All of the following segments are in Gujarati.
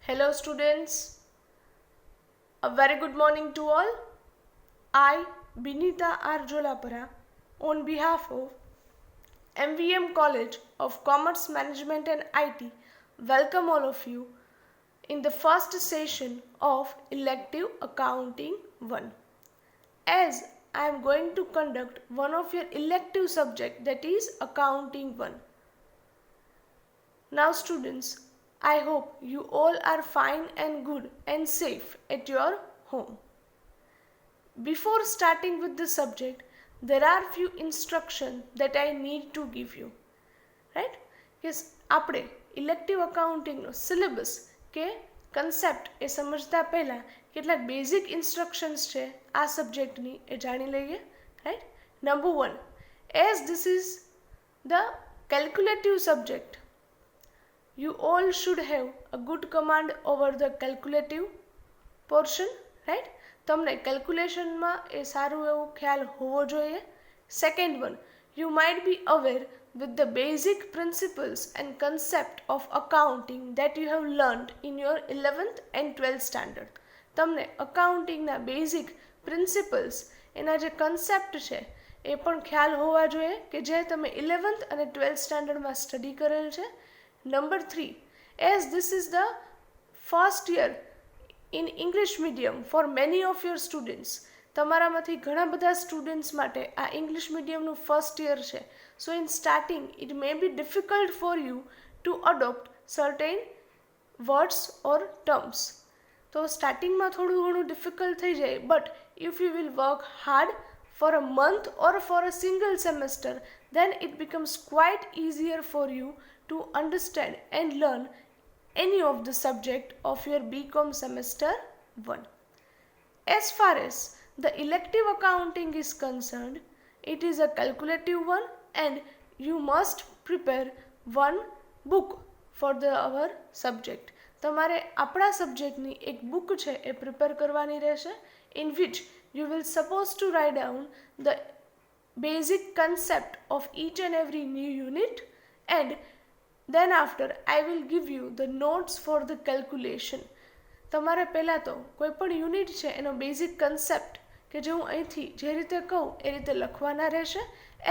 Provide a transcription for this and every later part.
Hello students, a very good morning to all. I, Binita R. Jolapara, on behalf of MVM College of Commerce Management and IT, welcome all of you in the first session of Elective Accounting 1. As I am going to conduct one of your elective subject, that is Accounting 1. Now students, I hope you all are fine and good and safe at your home. Before starting with the subject, there are few instructions that I need to give you. Right? Yes, આપણે ઇલેક્ટિવ અકાઉન્ટિંગનો સિલેબસ કે કન્સેપ્ટ એ સમજતા પહેલાં કેટલાક બેઝિક ઇન્સ્ટ્રક્શન્સ છે આ સબ્જેક્ટની એ જાણી લઈએ. Right. Number 1, as this is the calculative subject, you all should have a good command over the calculative portion, right? તમને કેલ્ક્યુલેશનમાં એ સારું એવું ખ્યાલ હોવો જોઈએ. Second one, you might be aware with the basic principles and concept of accounting that you have learned in your 11th and 12th standard. તમને અકાઉન્ટિંગના બેઝિક પ્રિન્સિપલ્સ, એના જે કન્સેપ્ટ છે એ પણ ખ્યાલ હોવા જોઈએ કે જે તમે 11th અને 12th સ્ટાન્ડર્ડમાં સ્ટડી કરેલ છે. Number 3, as this is the first year in English medium for many of your students, તમારામાંથી ઘણા બધા સ્ટુડન્ટ્સ માટે આ ઇંગ્લિશ મીડિયમનું ફર્સ્ટ યર છે. So in starting it may be difficult for you to adopt certain words or terms. તો સ્ટાર્ટિંગમાં થોડું ઘણું ડિફિકલ્ટ થઈ જાય, but if you will work hard for a month or for a single semester, then it becomes quite easier for you to understand and learn any of the subject of your BCom semester 1. As far as the elective accounting is concerned, it is a calculative one and you must prepare one book for our subject. તમારે આપણા સબ્જેક્ટની એક બુક છે એ પ્રિપેર કરવાની રહેશે, in which you will supposed to write down the basic concept of each and every new unit, and then after I will give you the notes for the calculation. તમારે પહેલાં તો કોઈ પણ યુનિટ છે એનો બેઝિક કન્સેપ્ટ કે જે હું અહીંથી જે રીતે કહું એ રીતે લખવાના રહેશે,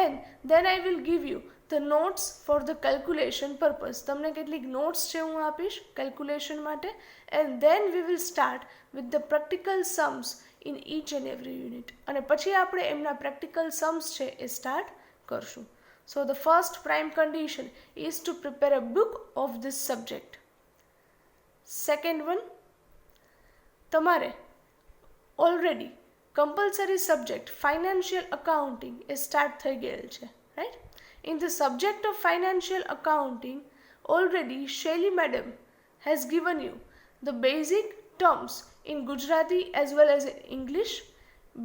and then I will give you the notes for the calculation purpose. તમને કેટલીક નોટ્સ છે હું આપીશ કેલ્ક્યુલેશન માટે, and then we will start with the practical sums in each and every unit. અને પછી આપણે એમના પ્રેક્ટિકલ સમ્સ છે એ સ્ટાર્ટ કરશું. So the first prime condition is to prepare a book of this subject. Second one, તમારે already compulsory subject financial accounting એ સ્ટાર્ટ થઈ ગયેલ છે. Right. In the subject of financial accounting already Shelly madam has given you the basic terms in Gujarati as well as in English,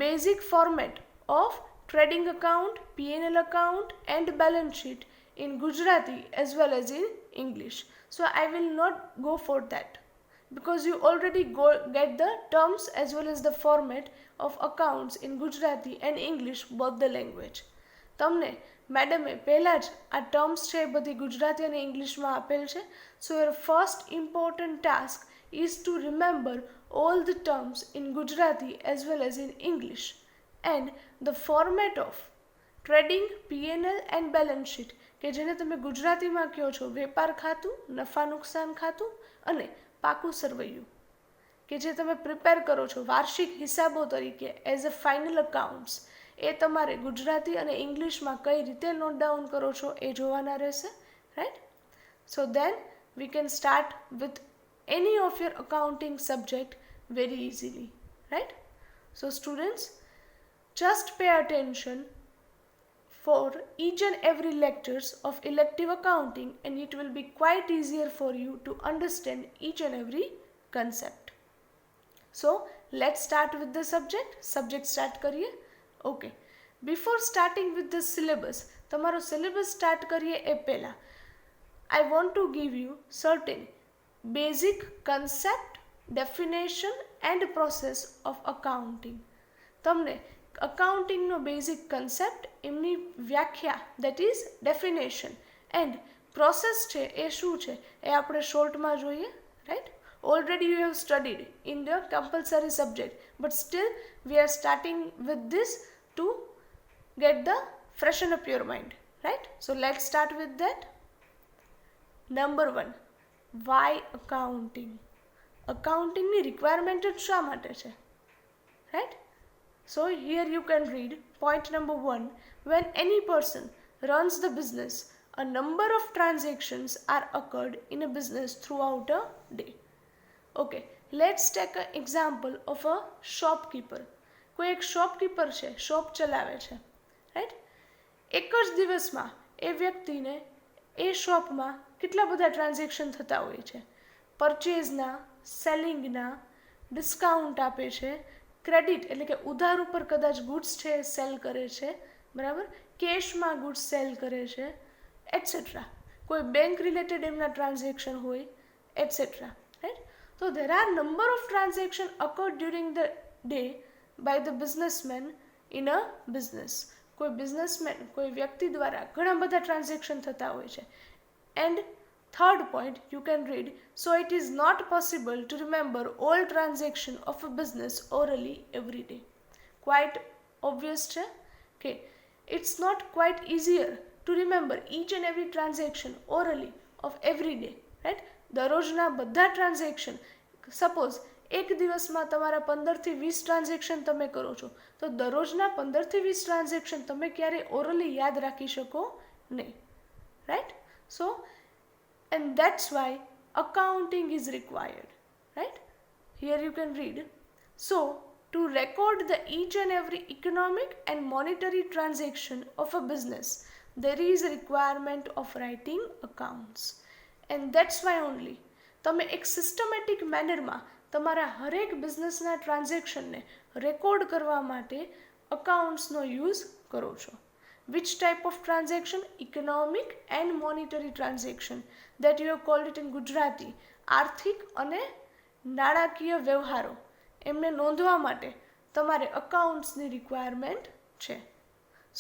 basic format of trading account, P&L account and balance sheet in Gujarati as well as in English. So I will not go for that because you already get the terms as well as the format of accounts in Gujarati and English, both the language. તમને મેડમે પહેલાં જ આ ટર્મ્સ છે એ બધી ગુજરાતી અને ઇંગ્લિશમાં આપેલ છે. સો your first important task is two remember all the terms in Gujarati as well as in English, and the format of trading, P&L and balance sheet કે જેને તમે ગુજરાતીમાં કહો છો વેપાર ખાતું, નફા નુકસાન ખાતું અને પાકું સરવૈયું, કે જે તમે પ્રિપેર કરો છો વાર્ષિક હિસાબો તરીકે એઝ અ ફાઇનલ અકાઉન્ટ્સ, એ તમારે ગુજરાતી અને ઇંગ્લિશમાં કઈ રીતે નોટ ડાઉન કરો છો એ જોવાના રહેશે. Right. So then we can start with any of your accounting subject very easily. Right. So students, just pay attention for each and every lectures of elective accounting and it will be quite easier for you to understand each and every concept. So let's start with the subject start kariye. Okay, before starting with the syllabus, તમારો syllabus start કરીએ એ પહેલાં I want to give you certain basic concept, definition and process of accounting. તમને અકાઉન્ટિંગનો બેઝિક કન્સેપ્ટ, એમની વ્યાખ્યા that is definition, and process છે એ શું છે એ આપણે શોર્ટમાં જોઈએ. Right. Already you have studied in the compulsory subject, but still we are starting with this to get the freshen up your mind, right? So let's start with that. Number 1, why accounting? Accounting ની requirement જ શા માટે છે, right? So here you can read point number 1. When any person runs the business, a number of transactions are occurred in a business throughout a day. Okay, let's take an example of a shopkeeper. કોઈ એક શોપકીપર છે, શોપ ચલાવે છે, રાઈટ? એક જ દિવસમાં એ વ્યક્તિને એ શોપમાં કેટલા બધા ટ્રાન્ઝેક્શન થતા હોય છે. પરચેઝના, સેલિંગના, ડિસ્કાઉન્ટ આપે છે, ક્રેડિટ એટલે કે ઉધાર ઉપર કદાચ ગુડ્સ છે એ સેલ કરે છે, બરાબર, કેશમાં ગુડ્સ સેલ કરે છે, એટસેટ્રા. કોઈ બેંક રિલેટેડ એમના ટ્રાન્ઝેક્શન હોય, etcetera, right? So there are number of transactions occurred during the day by the businessman in a business. કોઈ બિઝનેસમેન, કોઈ વ્યક્તિ દ્વારા ઘણા બધા ટ્રાન્ઝેક્શન થતા હોય છે. And third point you can read, so it is not possible to remember all transaction of a business orally every day. Quite obvious છે કે it's not quite easier to remember each and every transaction orally of every day, right? દરરોજના બધા ટ્રાન્ઝેક્શન, સપોઝ એક દિવસમાં તમારા 15 થી 20 ટ્રાન્ઝેક્શન તમે કરો છો, તો દરરોજના 15 થી 20 ટ્રાન્ઝેક્શન તમે ક્યારે ઓરલી યાદ રાખી શકો નહીં, right? So and that's why accounting is required, right? Here you can read, so to record the each and every economic and monetary transaction of a business, there is a requirement of writing accounts. And that's why only તમે એક સિસ્ટમેટિક મેનરમાં તમારા હરેક બિઝનેસના ટ્રાન્ઝેક્શનને રેકોર્ડ કરવા માટે અકાઉન્ટ્સનો યુઝ કરો છો. Which type of transaction? Economic and monetary transaction, that you have called it in Gujarati. આર્થિક અને નાણાકીય વ્યવહારો એમને નોંધવા માટે તમારે અકાઉન્ટ્સની રિક્વાયરમેન્ટ છે.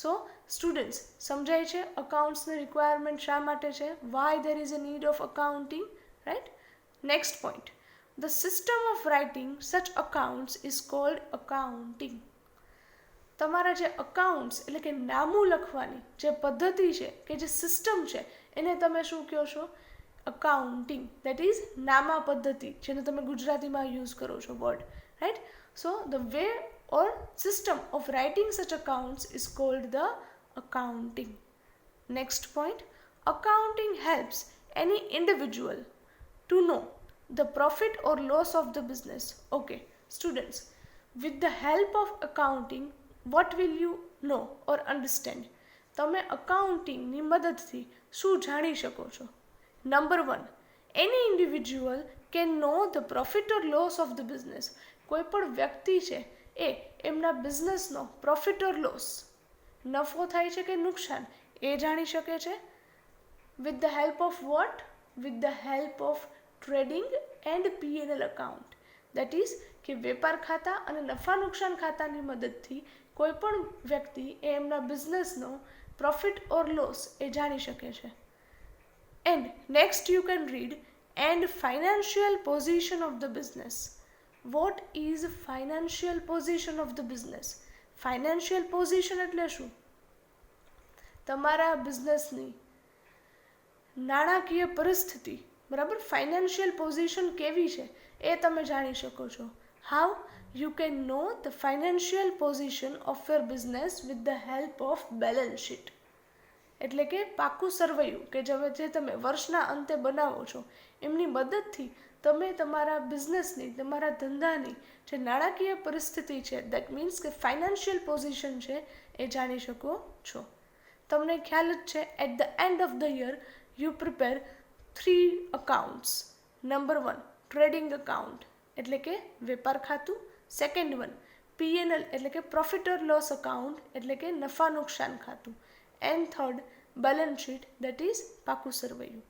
સો સ્ટુડન્ટ્સ, સમજાય છે અકાઉન્ટ્સની રિક્વાયરમેન્ટ શા માટે છે? Why there is a need of accounting, right? Next point, the system of writing such accounts is called accounting. તમારા જે અકાઉન્ટ્સ એટલે કે નામું લખવાની જે પદ્ધતિ છે, કે જે સિસ્ટમ છે, એને તમે શું કહો છો? અકાઉન્ટિંગ. દેટ ઇઝ નામા પદ્ધતિ, જેને તમે ગુજરાતીમાં યુઝ કરો છો word, right? So the way or system of writing such accounts is called the accounting. Next point, accounting helps any individual to know the profit or loss of the business. Okay, students, with the help of accounting, what will you know or understand? તમે accounting ની મદદથી શું જાણી શકો છો? Number 1, any individual can know the profit or loss of the business. કોઈ પણ વ્યક્તિ છે એ એમના બિઝનેસનો પ્રોફિટ ઓર લોસ, નફો થાય છે કે નુકસાન, એ જાણી શકે છે. With the help of what? With the help of trading and P&L account. That is કે વેપાર ખાતા અને નફા નુકસાન ખાતાની મદદથી કોઈ પણ વ્યક્તિ એ એમના બિઝનેસનો પ્રોફિટ ઓર લોસ એ જાણી શકે છે. And next you can read, and financial position of the business. What is financial position of the business? Financial position એટલે શું? તમારા બિઝનેસની નાણાકીય પરિસ્થિતિ, બરાબર, ફાઇનાન્શિયલ પોઝિશન કેવી છે એ તમે જાણી શકો છો. How you can know the financial position of your business with the help of balance sheet. એટલે કે પાકું સરવૈયું કે જે તમે વર્ષના અંતે બનાવો છો, એમની મદદથી તમે તમારા બિઝનેસની, તમારા ધંધાની જે નાણાકીય પરિસ્થિતિ છે, દેટ મીન્સ કે ફાઇનાન્શિયલ પોઝિશન છે, એ જાણી શકો છો. તમને ખ્યાલ જ છે, at the end of the year you prepare 3 accounts. Number 1, trading account એટલે કે વેપાર ખાતું. સેકન્ડ 1, P&L એટલે કે પ્રોફિટ ઓર લોસ અકાઉન્ટ એટલે કે નફા નુકસાન ખાતું. And third, balance sheet, that is પાકું સરવૈયું.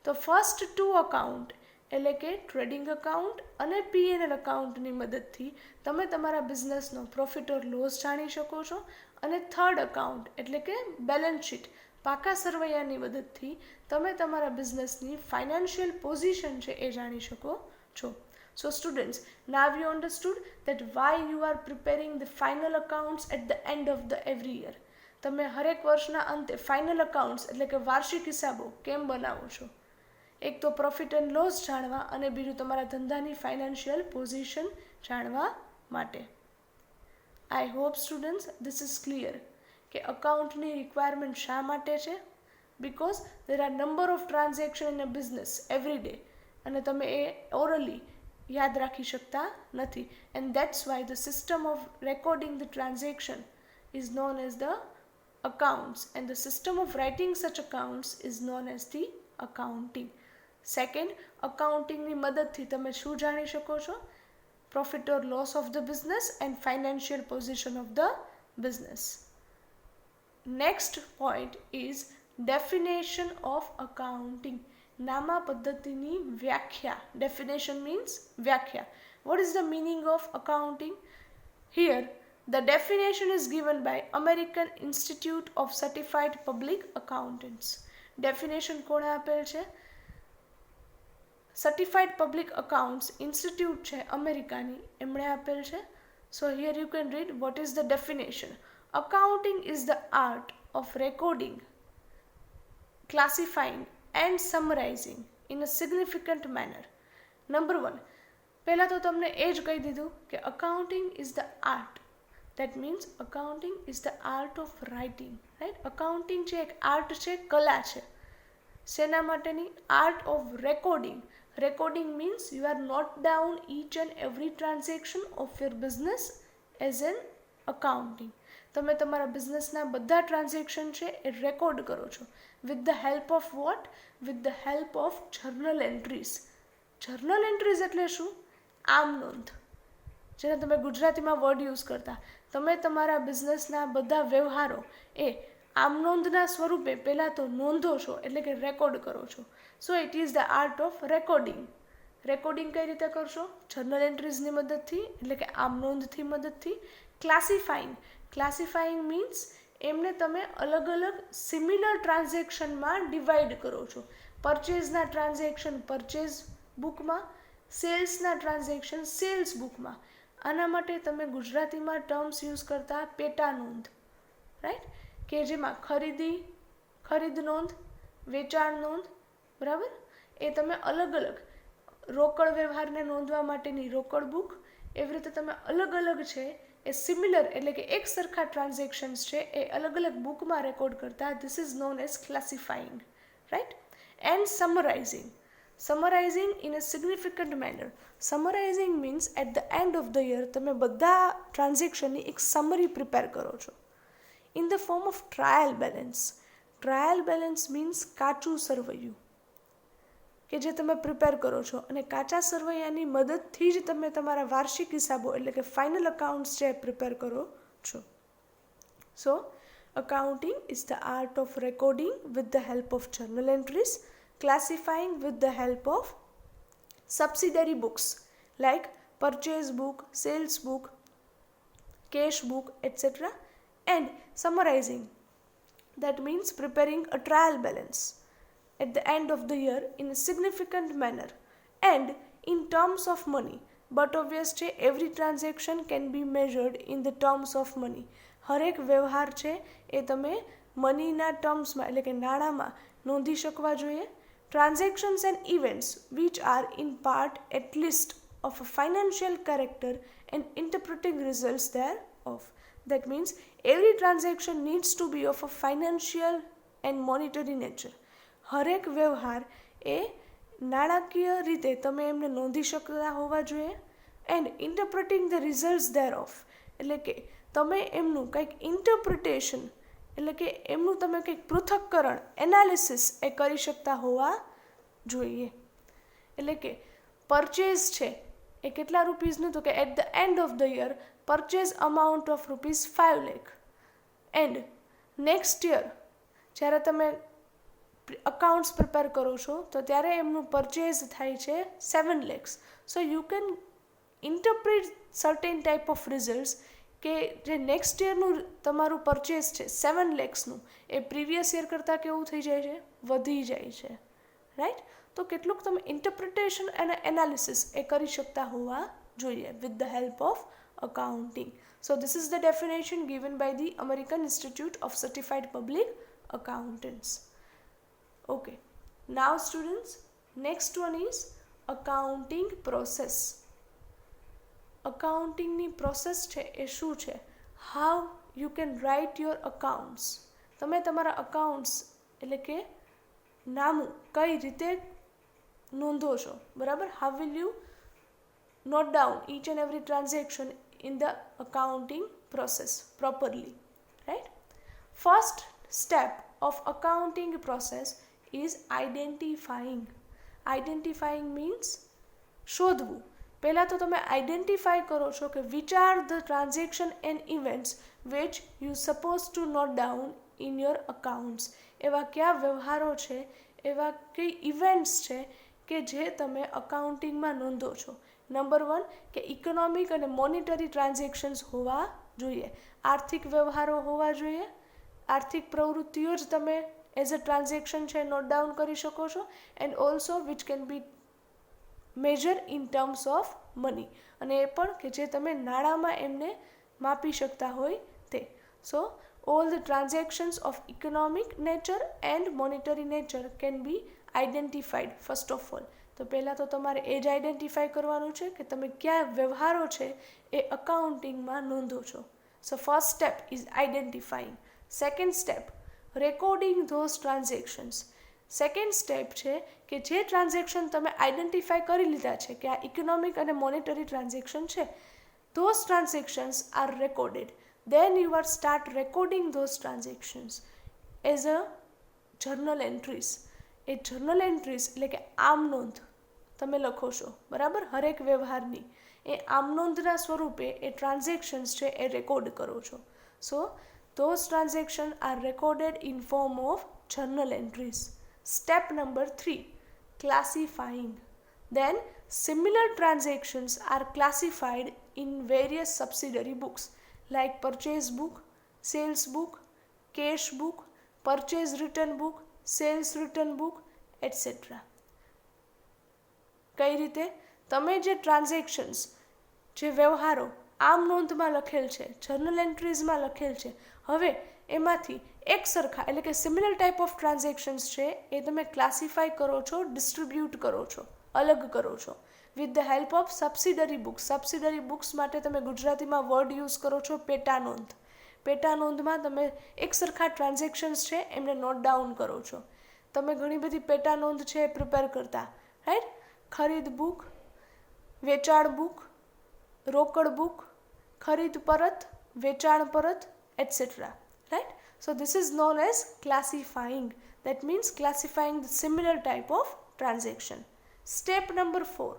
તો ફર્સ્ટ 2 અકાઉન્ટ એટલે કે ટ્રેડિંગ અકાઉન્ટ અને P&L અકાઉન્ટની મદદથી તમે તમારા બિઝનેસનો પ્રોફિટ ઓર લોસ જાણી શકો છો. અને થર્ડ અકાઉન્ટ એટલે કે બેલેન્સ શીટ, પાકા સરવૈયાની મદદથી તમે તમારા બિઝનેસની ફાઇનાન્શિયલ પોઝિશન છે એ જાણી શકો છો. So students, now you understood that why you are preparing the final accounts at the end of the every year. તમે હરેક વર્ષના અંતે ફાઇનલ અકાઉન્ટ્સ એટલે કે વાર્ષિક હિસાબો કેમ બનાવો છો? એક તો પ્રોફિટ એન્ડ લોસ જાણવા અને બીજું તમારા ધંધાની ફાઇનાન્શિયલ પોઝિશન જાણવા માટે. I hope students this is clear કે અકાઉન્ટની રિક્વાયરમેન્ટ શા માટે છે. Because there are number of transaction in a business every day અને તમે એ ઓરલી યાદ રાખી શકતા નથી. And that's why the system of recording the transaction is known as the accounts, and the system of writing such accounts is known as the accounting. Second, accounting ની મદદથી તમે શું જાણી શકો છો? Profit or loss of the business and financial position of the business. Next point is definition of accounting. નામા પદ્ધતિની વ્યાખ્યા. Definition means વ્યાખ્યા. What is the meaning of accounting? Here the definition is given by American Institute of Certified Public Accountants. Definition કોણે આપેલ છે? Certified Public Accounts Institute છે અમેરિકાની, એમણે આપેલ છે. So here you can read what is the definition. Accounting is the art of recording, classifying and summarizing in a significant manner. Number 1, પહેલા તો તમને એ જ કહી દીધું કે accounting is the art. That means accounting is the art of writing, right? Accounting છે એક આર્ટ છે, કલા છે. શેના માટેની? Art of recording. Recording means you are note down each and every transaction of your business as an accounting. તમે તમારા બિઝનેસના બધા ટ્રાન્ઝેક્શન છે એ રેકોર્ડ કરો છો. With the help of what? With the help of journal entries. Journal entries એટલે શું? આમ નોંધ, જેને તમે ગુજરાતીમાં વર્ડ યુઝ કરતા. તમે તમારા બિઝનેસના બધા વ્યવહારો એ આમ નોંધના સ્વરૂપે પહેલાં તો નોંધો છો, એટલે કે રેકોર્ડ કરો છો. So it is the art of recording. Recording કઈ રીતે કરશો? જર્નલ એન્ટ્રીઝની મદદથી, એટલે કે આમ નોંધથી મદદથી. ક્લાસિફાઈંગ. ક્લાસિફાઈંગ મીન્સ એમને તમે અલગ અલગ સિમિલર ટ્રાન્ઝેક્શનમાં ડિવાઈડ કરો છો. પરચેઝના ટ્રાન્ઝેક્શન પરચેઝ બુકમાં, સેલ્સના ટ્રાન્ઝેક્શન સેલ્સ બુકમાં. આના માટે તમે ગુજરાતીમાં ટર્મ્સ યુઝ કરતા પેટા નોંધ, રાઈટ, કે જેમાં ખરીદ નોંધ, વેચાણ નોંધ, બરાબર, એ તમે અલગ અલગ રોકડ વ્યવહારને નોંધવા માટેની રોકડ બુક, એવી રીતે તમે અલગ અલગ છે એ સિમિલર એટલે કે એક સરખા ટ્રાન્ઝેક્શન્સ છે એ અલગ અલગ બુકમાં રેકોર્ડ કરતા. This is known as classifying, right. And summarising. Summarizing in a significant manner. Summarizing means at the end of the year તમે બધા ટ્રાન્ઝેક્શનની એક સમરી પ્રિપેર કરો છો. In the form of trial balance. Trial balance means કાચું સરવૈયું કે જે તમે પ્રિપેર કરો છો, અને કાચા સરવૈયાની મદદથી જ તમે તમારા વાર્ષિક હિસાબો એટલે કે ફાઇનલ અકાઉન્ટ્સ છે પ્રિપેર કરો છો. So accounting is the art of recording with the help of journal entries, classifying with the help of subsidiary books like purchase book, sales book, cash book, etc. and summarizing. That means preparing a trial balance at the end of the year in a significant manner and in terms of money. But obviously every transaction can be measured in the terms of money. હરેક વ્યવહાર છે એ તમે મનીના ટર્મ્સમાં એટલે કે નાણાંમાં નોંધી શકવા જોઈએ. Transactions and events which are in part at least of a financial character and interpreting results thereof. That means every transaction needs to be of a financial and monetary nature. હરેક વ્યવહાર એ નાણાકીય રીતે તમે એમને નોંધી શકતા હોવા જોઈએ. and interpreting the results thereof એટલે કે તમે એમનું કંઈક ઇન્ટરપ્રિટેશન એટલે કે એમનું તમે કંઈક પૃથક્કરણ એનાલિસિસ એ કરી શકતા હોવા જોઈએ. એટલે કે પરચેઝ છે એ કેટલા રૂપીસનું? તો કે at the end of the year purchase amount of ₹5 lakh. And next year જ્યારે તમે અકાઉન્ટ્સ પ્રિપેર કરો છો તો ત્યારે એમનું પરચેઝ થાય છે 7 lakhs. So you can interpret certain type of results કે જે નેક્સ્ટ યરનું તમારું પરચેઝ છે 7 lakhsનું એ પ્રીવિયસ યર કરતાં કેવું થઈ જાય છે? વધી જાય છે, રાઈટ. તો કેટલુંક તમે ઇન્ટરપ્રિટેશન અને એનાલિસિસ એ કરી શકતા હોવા જોઈએ with the help of accounting. So this is the definition given by the American Institute of Certified Public Accountants. Okay, now students, next one is accounting process. Accounting ની પ્રોસેસ છે એ શું છે? How you can write your accounts. તમે તમારા અકાઉન્ટ્સ એટલે કે નામું કઈ રીતે નોંધો છો, બરાબર? How will you note down each and every transaction in the accounting process properly, right? First step of accounting process is identifying. Identifying means શોધવું. પહેલાં તો તમે આઈડેન્ટિફાય કરો છો કે which are the transaction and events which you supposed to note down in your accounts. એવા કયા વ્યવહારો છે, એવા કઈ ઇવેન્ટ્સ છે કે જે તમે અકાઉન્ટિંગમાં નોંધો છો. નંબર 1 કે ઇકોનોમિક અને મોનિટરી ટ્રાન્ઝેક્શન્સ હોવા જોઈએ. આર્થિક વ્યવહારો હોવા જોઈએ. આર્થિક પ્રવૃત્તિઓ જ તમે એઝ અ ટ્રાન્ઝેક્શન છે નોટ ડાઉન કરી શકો છો. And also which can be major in terms of money, અને એ પણ કે જે તમે નાણાંમાં એમને માપી શકતા હોય તે. સો all the transactions of economic nature and monetary nature can be identified first of all. તો પહેલાં તો તમારે એ જ આઈડેન્ટિફાઈ કરવાનું છે કે તમે કયા વ્યવહારો છે એ અકાઉન્ટિંગમાં નોંધો છો. So first step is identifying. Second step, recording those transactions. Second step છે કે જે ટ્રાન્ઝેક્શન તમે આઈડેન્ટિફાઈ કરી લીધા છે કે આ ઇકોનોમિક અને મોનેટરી ટ્રાન્ઝેક્શન છે, those transactions are recorded. Then you are start recording those transactions as a journal entries. A journal entries એટલે કે આમ નોંધ તમે લખો છો, બરાબર? હરેક વ્યવહારની એ આમ નોંધના સ્વરૂપે એ ટ્રાન્ઝેક્શન્સ છે એ રેકોર્ડ કરો છો. સો those transactions are recorded in form of journal entries. Step number 3, classifying. Then similar transactions are classified in various subsidiary books like purchase book, sales book, cash book, purchase return book, sales return book, etc. કઈ રીતે? તમે જે ટ્રાન્ઝેક્શન્સ, જે વ્યવહારો આમ નોંધમાં લખેલ છે, જર્નલ એન્ટ્રીઝમાં લખેલ છે, હવે એમાંથી એક સરખા એટલે કે સિમિલર ટાઈપ ઓફ ટ્રાન્ઝેક્શન્સ છે એ તમે ક્લાસિફાઈ કરો છો, ડિસ્ટ્રીબ્યુટ કરો છો, અલગ કરો છો with the help of subsidiary books. Subsidiary books માટે તમે ગુજરાતીમાં વર્ડ યુઝ કરો છો પેટા નોંધ. પેટા નોંધમાં તમે એક સરખા ટ્રાન્ઝેક્શન્સ છે એમને નોટ ડાઉન કરો છો. તમે ઘણી બધી પેટા નોંધ છે એ પ્રિપેર કરતા, રાઈટ? ખરીદ બુક, વેચાણ બુક, રોકડ બુક, ખરીદ પરત, વેચાણ પરત, etcetera, right? So this is known as classifying. That means classifying the similar type of transaction. Step number 4,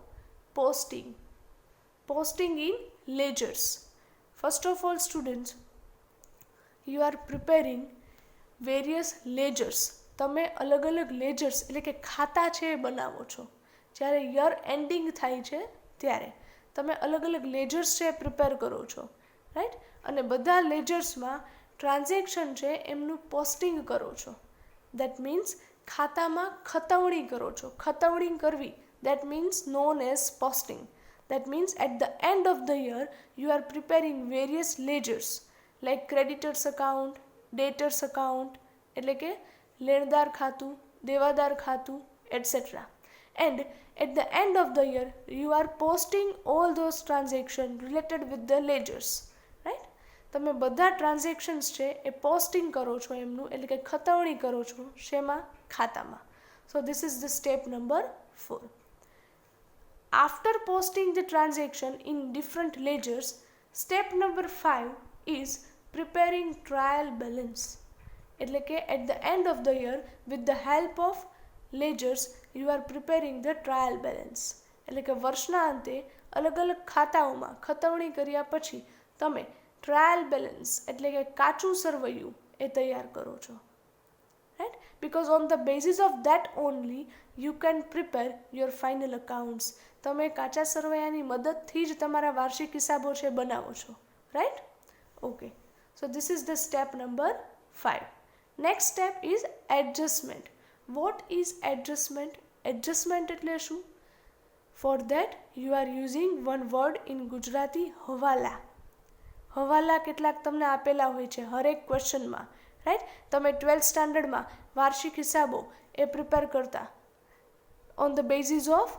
posting. Posting in ledgers. First of all students, you are preparing various ledgers. તમે અલગ અલગ લેજર્સ એટલે કે ખાતા છે એ બનાવો છો. જ્યારે યર એન્ડિંગ થાય છે ત્યારે તમે અલગ અલગ લેજર્સ છે એ પ્રિપેર કરો છો, રાઈટ? અને બધા લેજર્સમાં ટ્રાન્ઝેક્શન છે એમનું પોસ્ટિંગ કરો છો. દેટ મીન્સ ખાતામાં ખતવણી કરો છો. ખતવણી કરવી, that means known as posting. That means at the end of the year you are preparing various ledgers like creditors account, debtors account એટલે કે લેણદાર ખાતું, દેવાદાર ખાતું, etc. And at the end of the year you are posting all those transactions related with the ledgers, right? તમે બધા ટ્રાન્ઝેક્શન્સ છે એ પોસ્ટિંગ કરો છો એમનું એટલે કે ખતવણી કરો છો શેમાં? ખાતામાં. So this is the step number 4. After posting the transaction in different ledgers, step number 5 is preparing trial balance. એટલે કે at the end of the year with the help of ledgers you are preparing the trial balance. એટલે કે વર્ષના અંતે અલગ અલગ ખાતાઓમાં ખતવણી કર્યા પછી તમે ટ્રાયલ બેલેન્સ એટલે કે કાચું સરવૈયું એ તૈયાર કરો છો, right? Because on the basis of that only you can prepare your final accounts. તમે કાચા સરવૈયાની મદદથી જ તમારા વાર્ષિક હિસાબો છે બનાવો છો, right? Okay, so this is the step number 5. Next step is adjustment. What is adjustment? Adjustment એટલે શું? For that you are using one word in Gujarati, હવાલા. હવાલા કેટલાક તમને આપેલા હોય છે હરેક ક્વેશ્ચનમાં, રાઈટ? તમે 12th સ્ટાન્ડર્ડમાં વાર્ષિક હિસાબો એ પ્રિપેર કરતા on the basis of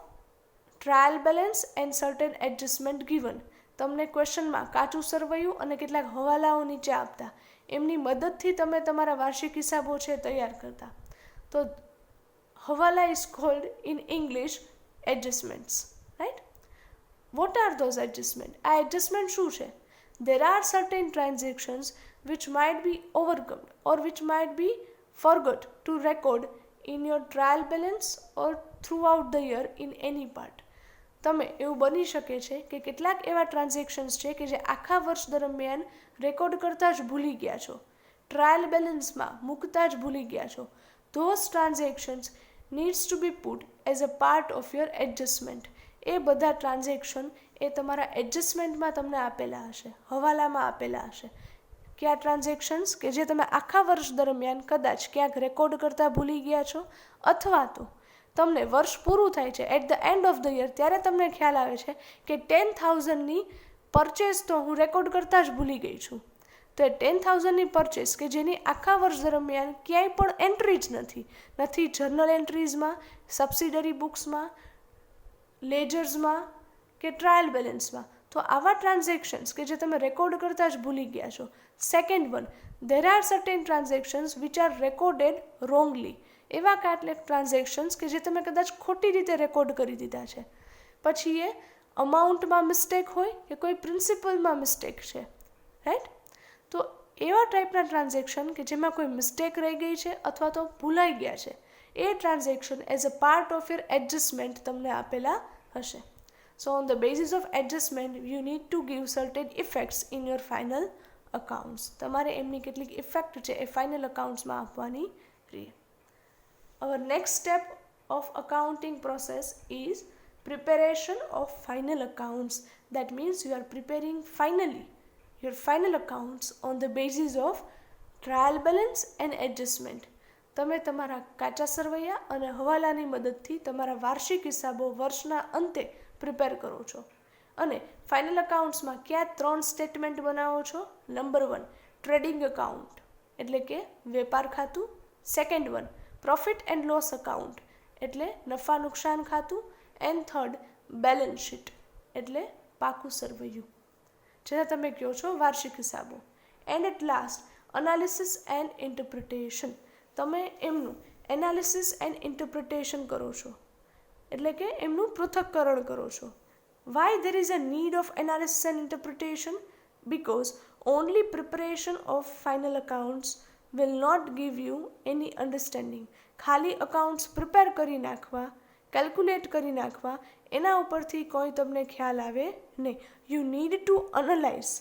trial balance and certain adjustment given. તમને ક્વેશ્ચનમાં કાચું સરવૈયું અને કેટલાક હવાલાઓ નીચે આપતા, એમની મદદથી તમે તમારા વાર્ષિક હિસાબો છે તૈયાર કરતા. તો hawala is called in English adjustments, right? What are those adjustment? આ એડજસ્ટમેન્ટ શું છે? There are certain transactions which might be overcome or which might be forgot to record in your trial balance or throughout the year in any part. તમે એવું બની શકે છે કે કેટલાક એવા ટ્રાન્ઝેક્શન્સ છે કે જે આખા વર્ષ દરમિયાન રેકોર્ડ કરતાં જ ભૂલી ગયા છો, ટ્રાયલ બેલેન્સમાં મૂકતા જ ભૂલી ગયા છો. Those transactions needs to be put as a part of your adjustment. એ બધા ટ્રાન્ઝેક્શન એ તમારા એડજસ્ટમેન્ટમાં તમને આપેલા હશે, હવાલામાં આપેલા હશે. કે આ ટ્રાન્ઝેક્શન્સ કે જે તમે આખા વર્ષ દરમિયાન કદાચ ક્યાંક રેકોર્ડ કરતાં ભૂલી ગયા છો, અથવા તો તમને વર્ષ પૂરું થાય છે at the end of the year ત્યારે તમને ખ્યાલ આવે છે કે 10,000ની પરચેસ તો હું રેકોર્ડ કરતાં જ ભૂલી ગઈ છું. તો એ 10,000ની પરચેસ કે જેની આખા વર્ષ દરમિયાન ક્યાંય પણ એન્ટ્રી જ નથી જર્નલ એન્ટ્રીઝમાં, સબસિડરી બુક્સમાં, લેજર્સમાં કે ટ્રાયલ બેલેન્સમાં, તો આવા ટ્રાન્ઝેક્શન્સ કે જે તમે રેકોર્ડ કરતાં જ ભૂલી ગયા છો. Second one, there are certain transactions which are recorded wrongly. એવા કેટલાક ટ્રાન્ઝેક્શન્સ કે જે તમે કદાચ ખોટી રીતે રેકોર્ડ કરી દીધા છે. પછી એ અમાઉન્ટમાં મિસ્ટેક હોય કે કોઈ પ્રિન્સિપલમાં મિસ્ટેક છે, રાઈટ? તો એવા ટાઈપના ટ્રાન્ઝેક્શન કે જેમાં કોઈ મિસ્ટેક રહી ગઈ છે અથવા તો ભૂલાઈ ગયા છે, એ transaction as a part of your adjustment તમને આપેલા હશે. So on the basis of adjustment you need to give certain effects in your final accounts. તમારે એમની કેટલીક ઇફેક્ટ છે એ ફાઇનલ અકાઉન્ટ્સમાં આપવાની રહે. Our next step of accounting process is preparation of final accounts. That means you are preparing finally your final accounts on the basis of trial balance and adjustment. તમે તમારા કાચા સરવૈયા અને હવાલાની મદદથી તમારા વાર્ષિક હિસાબો વર્ષના અંતે પ્રિપેર કરો છો. અને ફાઇનલ અકાઉન્ટ્સમાં ક્યાં 3 સ્ટેટમેન્ટ બનાવો છો? નંબર 1, ટ્રેડિંગ અકાઉન્ટ એટલે કે વેપાર ખાતું. Second one, profit and loss account એટલે નફા નુકસાન ખાતું. એન્ડ થર્ડ, બેલેન્સ શીટ એટલે પાકું સરવૈયું, જેને તમે કહો છો વાર્ષિક હિસાબો. And at last, analysis and interpretation. તમે એમનું એનાલિસિસ એન્ડ ઇન્ટરપ્રિટેશન કરો છો, એટલે કે એમનું પૃથક્કરણ કરો છો. Why there is a need of analysis and interpretation? Because only preparation of final accounts will not give you any understanding. ખાલી અકાઉન્ટ્સ પ્રિપેર કરી નાખવા, કેલ્ક્યુલેટ કરી નાખવા, એના ઉપરથી કોઈ તમને ખ્યાલ આવે નહીં. You need to analyse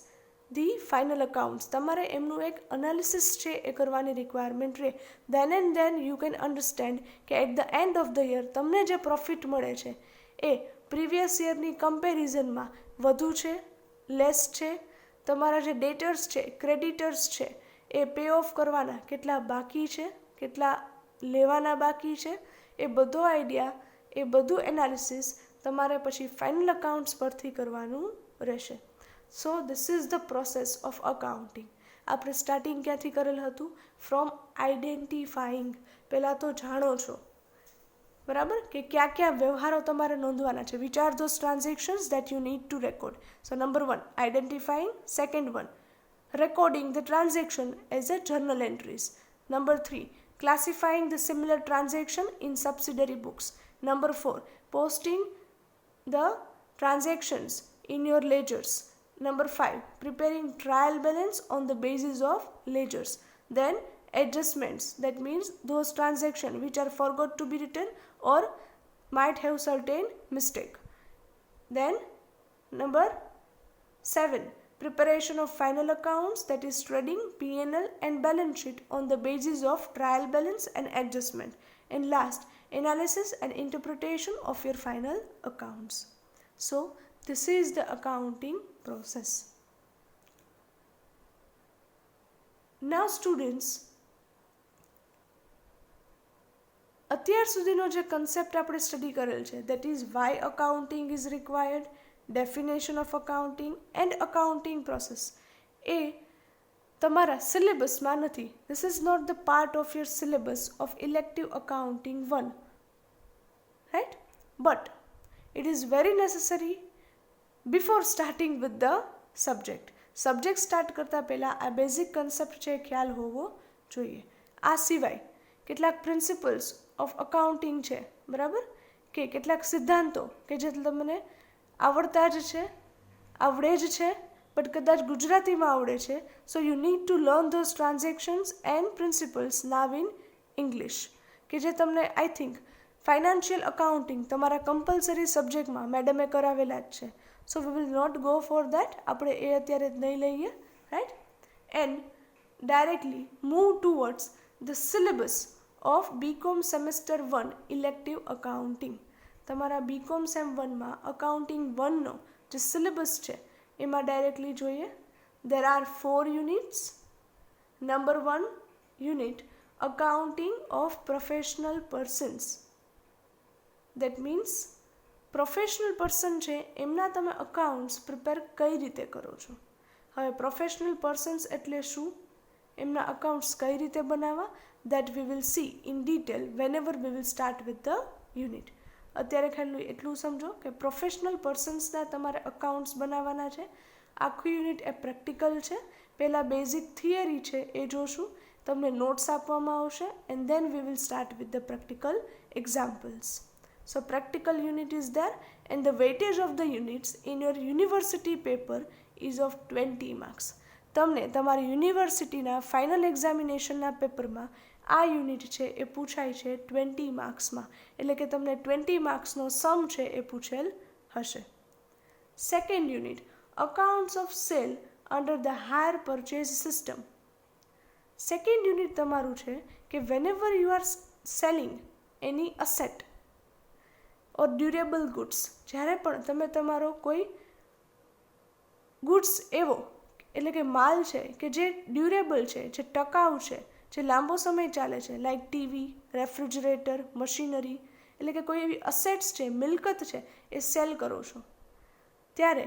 the final accounts. તમારે એમનું એક અનાલિસિસ છે એ કરવાની રિક્વાયરમેન્ટ રહે. Then and then you can understand કે at the end of the year તમને જે પ્રોફિટ મળે છે એ પ્રીવિયસ યરની કમ્પેરિઝનમાં વધુ છે, લેસ છે, તમારા જે ડેટર્સ છે, ક્રેડિટર્સ છે, એ પે ઓફ કરવાના કેટલા બાકી છે, કેટલા લેવાના બાકી છે, એ બધો આઈડિયા, એ બધું એનાલિસિસ તમારે પછી ફાઇનલ અકાઉન્ટ્સ પરથી કરવાનું રહેશે. So this is the process of accounting. આપણે સ્ટાર્ટિંગ ક્યાંથી કરેલ હતું? From identifying. પહેલાં તો જાણો છો, બરાબર, કે કયા કયા વ્યવહારો તમારે નોંધવાના છે. Which are those transactions that you need to record. So number 1, identifying. Second 1, recording the transaction as a journal entries. Number 3, classifying the similar transaction in subsidiary books. Number 4, posting the transactions in your ledgers. Number 5, preparing trial balance on the basis of ledgers. Then adjustments, that means those transactions which are forgot to be written or might have certain mistake. Then number 7, preparation of final accounts, that is trading, P&L and balance sheet on the basis of trial balance and adjustment. And last, analysis and interpretation of your final accounts. So this is the accounting process. Now students, અત્યાર સુધીનો જે કન્સેપ્ટ આપણે સ્ટડી કરેલ છે that is why accounting is required, definition of accounting and accounting process એ તમારા સિલેબસમાં નથી. This is not the part of your syllabus of elective accounting 1, right? But it is very necessary before starting with the subject. Subject start કરતાં પહેલાં આ બેઝિક કન્સેપ્ટ છે ખ્યાલ હોવો જોઈએ. આ સિવાય કેટલાક પ્રિન્સિપલ્સ ઓફ અકાઉન્ટિંગ છે, બરાબર, કે કેટલાક સિદ્ધાંતો કે જે તમને આવડતા જ છે, આવડે જ છે, બટ કદાચ ગુજરાતીમાં આવડે છે. So you need to learn those transactions and principles now in English, કે જે તમને આઈ થિંક ફાઇનાન્શિયલ અકાઉન્ટિંગ તમારા કમ્પલસરી સબ્જેક્ટમાં મેડમે કરાવેલા જ છે. So we will not go for that, આપણે એ અત્યારે જ નહીં લઈએ, right? And directly move towards the syllabus of BCom semester 1 elective accounting. તમારા બીકોમ સેમ 1માં અકાઉન્ટિંગ 1નો જે સિલેબસ છે એમાં ડાયરેક્ટલી જોઈએ. There R 4 units. Number 1 unit accounting of professional persons. That means professional person છે એમના તમે અકાઉન્ટ્સ પ્રિપેર કઈ રીતે કરો છો. હવે પ્રોફેશનલ પર્સન્સ એટલે શું, એમના અકાઉન્ટ્સ કઈ રીતે બનાવવા, that we will see in detail whenever we will start with the unit. અત્યારે ખાલી એટલું સમજો કે પ્રોફેશનલ પર્સન્સના તમારે અકાઉન્ટ્સ બનાવવાના છે. આખું યુનિટ એ પ્રેક્ટિકલ છે. પહેલાં બેઝિક થિયરી છે એ જોશું, તમને નોટ્સ આપવામાં આવશે and then we will start with the practical examples. So practical unit is there and the weightage of the units in your university paper is of 20 marks. તમને તમારી યુનિવર્સિટીના ફાઇનલ એક્ઝામિનેશનના પેપરમાં આ યુનિટ છે એ પૂછાય છે 20 માર્ક્સમાં, એટલે કે તમને 20 માર્ક્સનો સમ છે એ પૂછેલ હશે. Second unit accounts of cell under the higher purchase system. Second unit તમારું છે કે વેનેવર you are selling any asset or durable goods, જ્યારે પણ તમે તમારો કોઈ ગુડ્સ એવો એટલે કે માલ છે કે જે ડ્યુરેબલ છે, જે ટકાઉ છે, જે લાંબો સમય ચાલે છે, લાઈક ટીવી, રેફ્રિજરેટર, મશીનરી, એટલે કે કોઈ એવી અસેટ્સ છે, મિલકત છે એ સેલ કરો છો, ત્યારે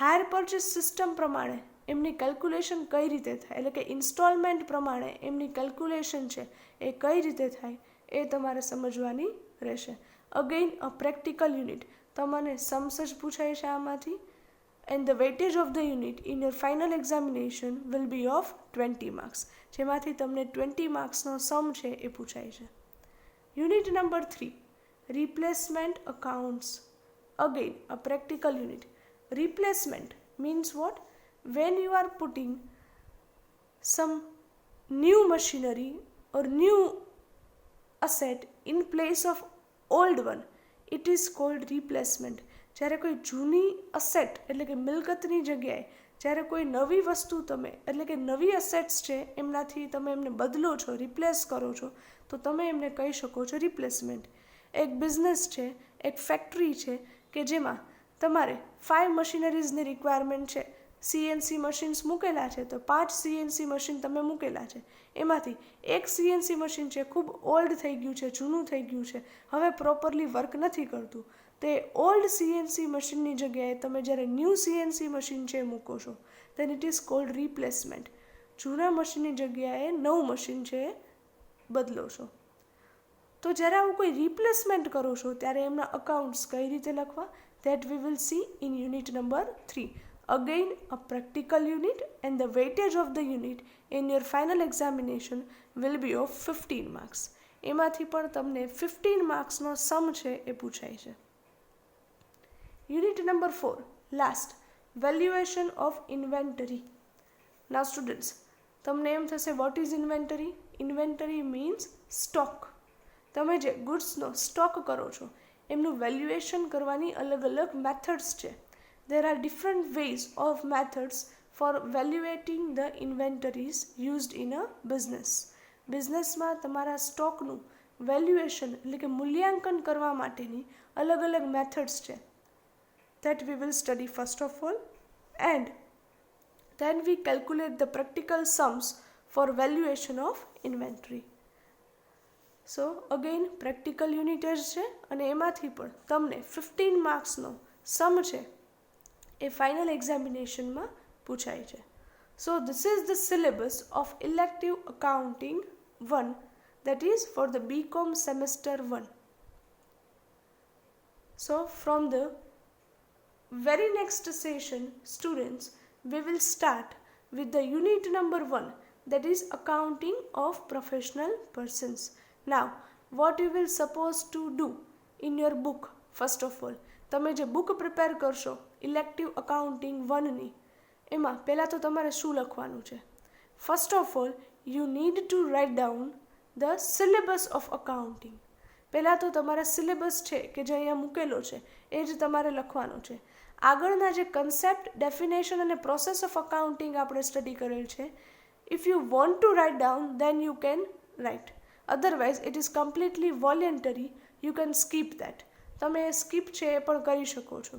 હાયર પરચેસ સિસ્ટમ પ્રમાણે એમની કેલ્ક્યુલેશન કઈ રીતે થાય, એટલે કે ઇન્સ્ટોલમેન્ટ પ્રમાણે એમની કેલ્ક્યુલેશન છે એ કઈ રીતે થાય એ તમારે સમજવાની રહેશે. અગેઇન અ પ્રેક્ટિકલ યુનિટ, તમને સમ્સ જ પૂછાય છે આમાંથી and the weightage of the unit in your final examination will be of 20 marks, જેમાંથી તમને 20 માર્ક્સનો સમ છે એ પૂછાય છે. Unit number 3 replacement accounts. Again a practical unit. Replacement means what? When you are putting some new machinery or new asset in place of old one, it is called replacement. જ્યારે કોઈ જૂની અસેટ એટલે કે મિલકતની જગ્યાએ જ્યારે કોઈ નવી વસ્તુ તમે એટલે કે નવી અસેટ્સ છે એમનાથી તમે એમને બદલો છો, રિપ્લેસ કરો છો, તો તમે એમને કહી શકો છો રિપ્લેસમેન્ટ. એક બિઝનેસ છે, એક ફેક્ટરી છે કે જેમાં તમારે 5 મશીનરીઝની રિક્વાયરમેન્ટ છે. સીએનસી મશીન્સ મૂકેલા છે તો 5 સીએનસી મશીન તમે મૂકેલા છે, એમાંથી એક સીએનસી મશીન છે ખૂબ ઓલ્ડ થઈ ગયું છે, જૂનું થઈ ગયું છે, હવે પ્રોપરલી વર્ક નથી કરતું, તે ઓલ્ડ સીએનસી મશીનની જગ્યાએ તમે જ્યારે ન્યૂ સીએનસી મશીન છે મૂકો છો, then it is called replacement. જૂના મશીનની જગ્યાએ નવું મશીન છે બદલો છો. તો જ્યારે આવું કોઈ રિપ્લેસમેન્ટ કરો છો ત્યારે એમના અકાઉન્ટ્સ કઈ રીતે લખવા, that we will see in unit number 3. Again a practical unit and the weightage of the unit in your final examination will be of 15 marks. એમાંથી પણ તમને 15 માર્ક્સનો સમ છે એ પૂછાય છે. Unit number 4 last valuation of inventory. Now students, તમને એમ થશે what is inventory? Inventory means stock. તમે જે ગુડ્સનો સ્ટોક કરો છો એમનું વેલ્યુએશન કરવાની અલગ અલગ મેથડ્સ છે. There are different ways of methods for valuating the inventories used in a business. બિઝનેસમાં તમારા સ્ટોકનું વેલ્યુએશન એટલે કે મૂલ્યાંકન કરવા માટેની અલગ અલગ મેથડ્સ છે. That we will study first of all and then we calculate the practical sums for valuation of inventory. So again practical unit જ છે અને એમાંથી પણ તમને 15 માર્ક્સનો સમ છે એ ફાઇનલ એક્ઝામિનેશનમાં પૂછાય છે. સો this is the syllabus of elective accounting 1, that is for the BCom semester 1. So from the very next session, students, we will start with the unit number 1, that is accounting of professional persons. Now what you will supposed to do in your book, first of all તમે જે બુક પ્રિપેર કરશો ઇલેક્ટિવ અકાઉન્ટિંગ 1ની એમાં પહેલાં તો તમારે શું લખવાનું છે? First of all you need two write down the syllabus of accounting. પહેલાં તો તમારા સિલેબસ છે કે જે અહીંયા મૂકેલો છે એ જ તમારે લખવાનો છે. આગળના જે કન્સેપ્ટ, ડેફિનેશન અને પ્રોસેસ ઓફ અકાઉન્ટિંગ આપણે સ્ટડી કરેલ છે, if you want to write down then you can write, otherwise it is completely voluntary, you can skip that. તમે સ્કીપ છે એ પણ કરી શકો છો,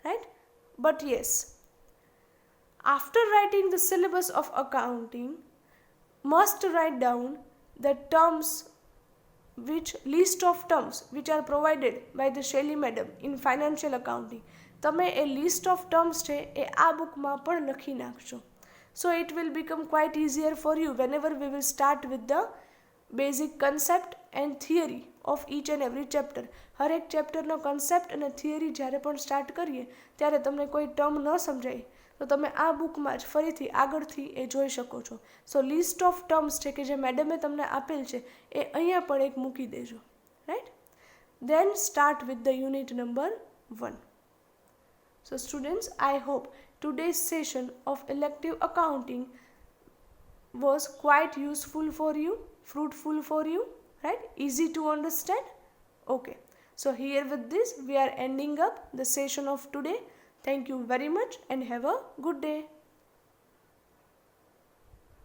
right? But yes, after writing the syllabus of accounting, must write down the terms, which list of terms which are provided by the Shelly madam in financial accounting. તમે એ લિસ્ટ ઓફ ટર્મ્સ છે એ આ બુકમાં પણ લખી નાખજો. So it will become quite easier for you whenever we will start with the basic concept and theory of each and every chapter. હરેક ચેપ્ટરનો કન્સેપ્ટ અને થિયરી જ્યારે પણ સ્ટાર્ટ કરીએ ત્યારે તમને કોઈ ટર્મ ન સમજાય તો તમે આ બુકમાં જ ફરીથી આગળથી એ જોઈ શકો છો. સો લિસ્ટ ઓફ ટર્મ્સ છે કે જે મેડમે તમને આપેલ છે એ અહીંયા પણ એક મૂકી દેજો, right? Then start with the unit number 1. So students, I hope today's session of elective accounting was quite useful for you, fruitful for you, right? Easy to understand? Okay. So here with this we are ending up the session of today. Thank you very much and have a good day.